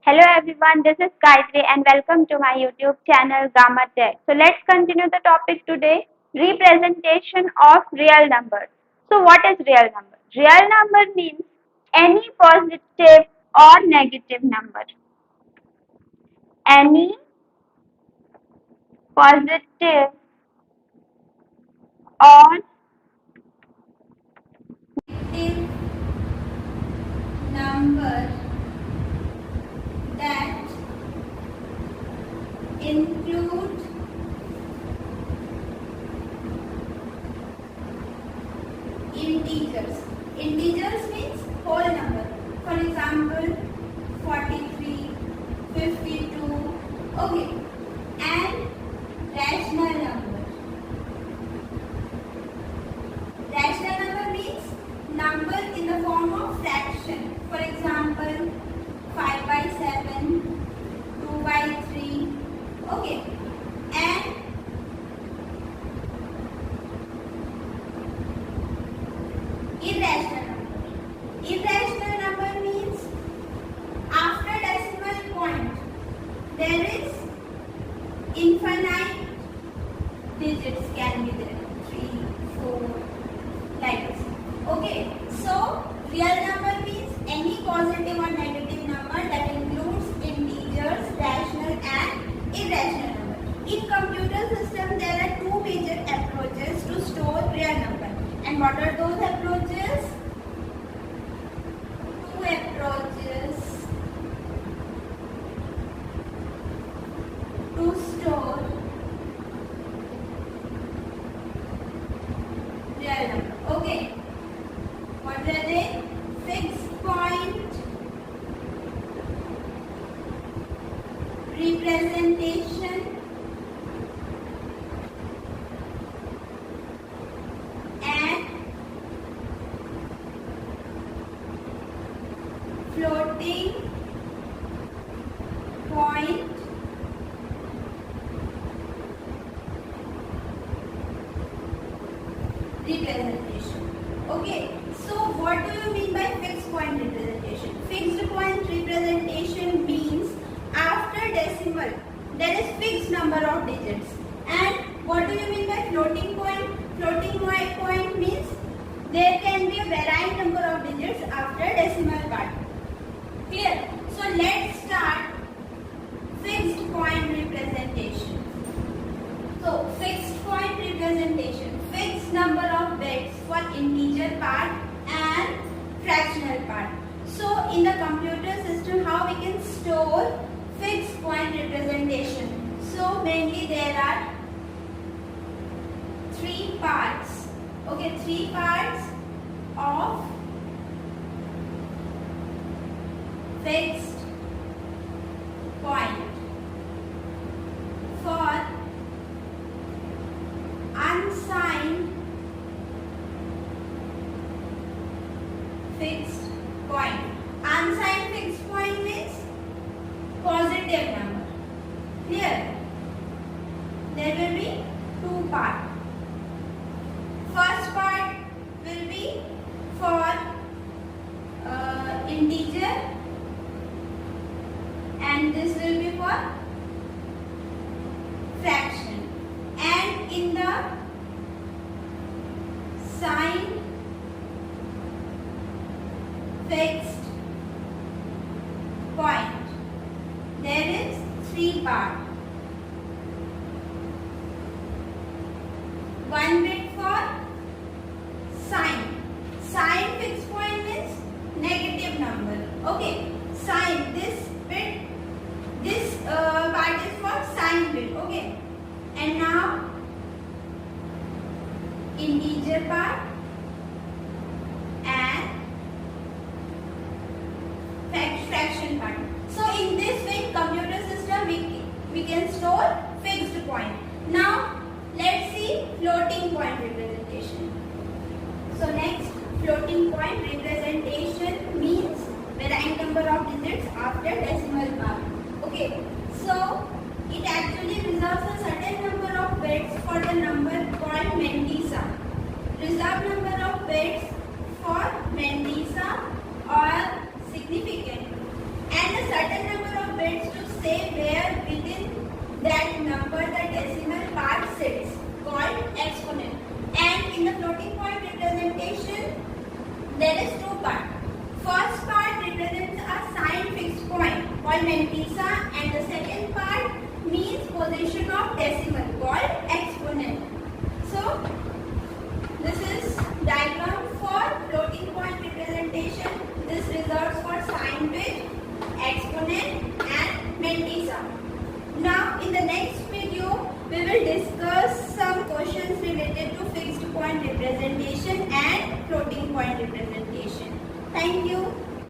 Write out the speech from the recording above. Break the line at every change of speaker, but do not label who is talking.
Hello everyone, this is Gayatri and welcome to my YouTube channel Gama Tech. So let's continue the topic today, representation of real numbers. So what is real number? Real number means any positive or negative number. Any positive or
Negative number that include integers. Integers means whole number. For example, 43, 52. Okay. And rational number. Rational number means number in the form of fraction. For example, 5 by 7, 2 by 3. Okay. And irrational number. Irrational number means after decimal point there is infinite digits can be there. 3, 4, like this. Okay. So real number means any positive or negative number that includes integers, rational and irrational number. In computer system there are two major approaches to store real number. And what are those approaches? Two approaches to store real number. Okay. What are they? Fixed point representation and floating point representation. Okay, so what do you mean by fixed point representation? Fixed point representation means after decimal there is fixed number of digits. And what do you mean by floating point? Floating point means there can be a varied number of digits after decimal part. Clear? So let's start fixed point representation. So fixed point representation, fixed number of bits for integer part and fractional part. So in the computer system how we can store fixed point representation? So mainly there are three parts. Okay, three parts of fixed point. For unsigned fixed point. Unsigned fixed point means positive number. Clear? There will be two parts. First part will be for integer and this will be for fraction. And in the signed fixed point there is three parts. One bit for sign. Sign fixed point means negative number. Okay, sign this bit. This part is for sign bit. Okay, and now integer part and fraction part. So in this way, computer system we can store fixed point. Now let's see floating point representation. So next, floating point representation means varied number of digits after decimal part. Okay, so it actually reserves a certain number of bits for the number called Mendisa. Reserved number of bits for Mendisa or significant, and a certain number of say where within that number the decimal part sits, called exponent. And in the floating point representation, there is two parts. First part represents a signed fixed point called mantissa, and the second part means position of decimal called exponent. So this is diagram for floating point representation. This reserves for signed bit, exponent and mantissa. Now in the next video we will discuss some questions related to fixed point representation and floating point representation. Thank you.